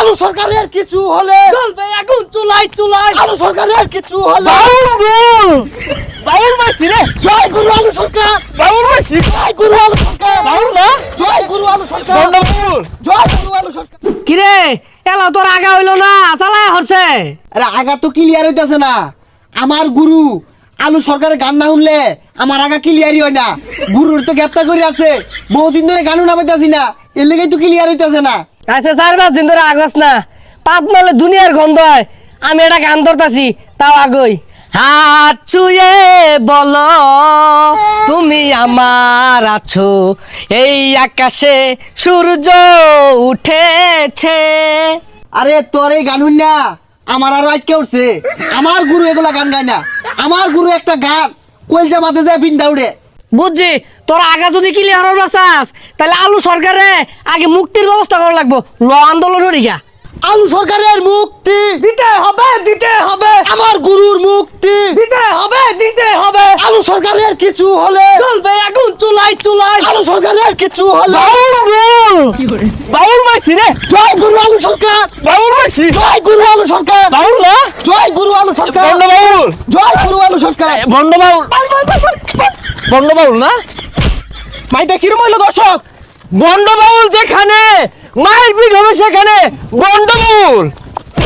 আলু সরকারের কিছু হলে চলবে আগুন চুলাই চুলাই। আলু সরকারের কিছু হলে বাউল মাইছি রে, জয় গুরু আলু সরকার, বাউল মাইছি। জয় গুরু আলু সরকার, বাউল না, জয় গুরু আলু সরকার, বাউল। জয় গুরু আলু সরকার। কিরে এলা তোর আগা হইলো না, চালায় হচ্ছে। আরে আগা তো ক্লিয়ার হইতাছে না। আমার গুরু আলু সরকারের গান না শুনলে আমার আগা ক্লিয়ারই হয় না। গুরুর তো গ্রেপ্তার করে আছে, বহুদিন ধরে গানও নামাইতাছি না, এর লেগেই তো ক্লিয়ার হইতাছে না। আচ্ছা 4-5 দিন ধরে আগস না, পাত মারলে দুনিয়ার গন্ধ হয়। আমি এটা গান ধরতাছি তাও আগই। হাত ছুঁয়ে বলো তুমি আমার আছো, এই আকাশে সূর্য উঠেছে। আরে তোর এই গান না আমার আরো আটকে উঠছে। আমার গুরু এগুলা গান গায় না। আমার গুরু একটা গান কলজা মাথে যায় বিন্দা উড়ে। বুঝছি, তোর আগা যদি ক্লিয়ার হওয়ার বাসাস তাহলে আলু সরকারে আগে মুক্তির ব্যবস্থা করা লাগবো। ল আন্দোলন হরিগা আলু সরকারের মুক্তি দিতে হবে, দিতে হবে, আমার গুরুর মুক্তি দিতে হবে, দিতে হবে। আলু সরকারের কিছু হলে চলবে আগুন চুলাই চুলাই। আলু সরকারের কিছু হলে বাউল মাইছি রে, জয় গুরু আলু সরকার, বাউল মাইছি। জয় গুরু আলু সরকার, বাউল না, জয় গুরু আলু সরকার, বন্ড বাউল, জয় গুরু আলু সরকার। বন্ড বাউল, বন্ড বাউল না। মাইটা কিরম হইলো দর্শক? বন্ড বাউল যেখানে মায়ের পিঠ হবে সেখানে বন্ড বাউল,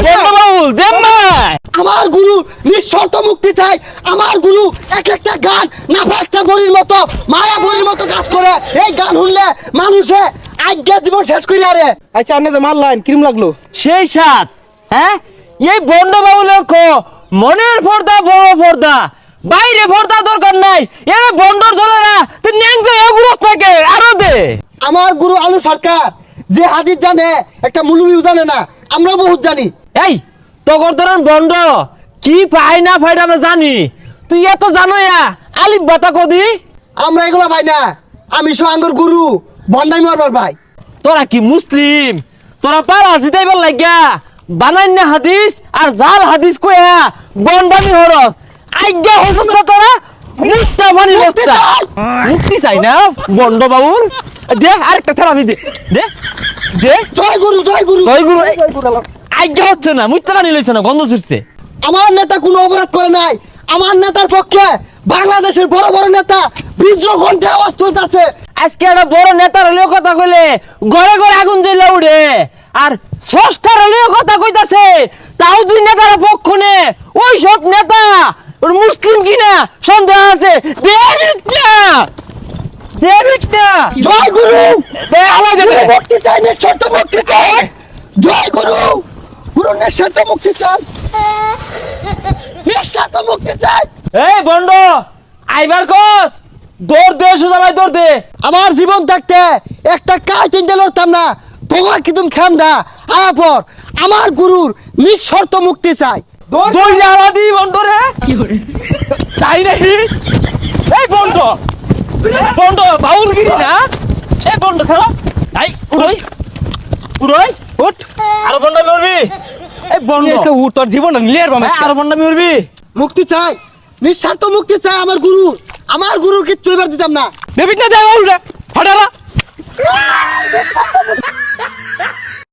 বন্ড বাউল দেব মাই। আমার গুরু নিঃশর্ত মুক্তি চাই। আমার গুরু এক একটা গান নাফা একটা বড়ির মতো মায়া বড়ির মতো কাজ করে। এই গান শুনলে মানুষে আজ্ঞা জীবন শেষ করি। আরে আচ্ছা আপনি যে মারলেন কিরম লাগলো? সেই সাত, হ্যাঁ এই বন্ড বাউলের মনের পর্দা বড় পর্দা, বাইরে পর্দা দরকার নাই। এর বন্ডর দলেরা তো ন্যাংটা এগুলো থাকে আরো দে। আমার গুরু আলু সরকার যে হাদিস জানে একটা মুলুমিও জানে না, আমরা বহুত জানি। এই তগর ধরেন বন্ড কি পাই না পাই আমরা জানি, তুই এত জানো আলিফ বাতা কদি। আমরা এগুলা ভাই না, আমি সোহাঙ্গর গুরু বন্ডাই মারবার ভাই। তোরা কি মুসলিম? তোরা পারা জিতাইবার লাগিয়া বানান্য হাদিস আর জাল হাদিস কয়া বন্ডামি হরস আজ্ঞা হরস না তোরা। মুক্তা মানি বস্তা মুক্তি চাই না বন্ড বাউল। দে আরেকটা থেরাপি দে, দে দে। জয় গুরু, জয় গুরু, জয় গুরু। আজ্ঞা হচ্ছে না, মুক্তা মানি লইছে না, গন্ধ ছুটছে। আমার নেতা কোনো অপরাধ করে নাই। আমার নেতার পক্ষে বাংলাদেশের বড় বড় নেতা বিদ্রোহ কণ্ঠে আওয়াজ তুলতেছে। আজকে একটা বড় নেতার হলেও কথা কইলে ঘরে ঘরে আগুন জ্বলে উঠে, আর স্রষ্টার হলেও কথা কইতাছে তাও দুই নেতার পক্ষ নে। ওই সব নেতা ওর মুসলিম কিনা সন্দেহ আছে। জয় গুরু, জয় মুক্তি চাই, নিঃশর্ত মুক্তি চাই। জয় গুরু, গুরু নিঃশর্ত মুক্তি চাই, নিঃশর্ত মুক্তি চাই। এই বন্ড আইবার কস, দৌড় দে সোজা ভাই দৌড় দে। আমার জীবন থাকতে একটা কাজ তিনটে লড়তাম না। তোমার কি তুমি খামডা আয়া পর আমার গুরুর নিঃশর্ত মুক্তি চাই। দৌড় জ্বালা দি বন্ড রে, তাই নাকি? এই বন্ড, বন্ড বাউলগিরি না। এই বন্ড খেলা আই উড়ই উড়ই উঠ। আর বন্ড মরবি। এই বন্ড উঠ, তোর জীবন নিলের বামে আর বন্ড মরবি। মুক্তি চাই, নিঃস্বার্থ মুক্তি চাই আমার গুরু। আমার গুরুর কিচ্ছু এবার দিতাম না। দেবিক না দেয় বাউল রে, ফাটারা।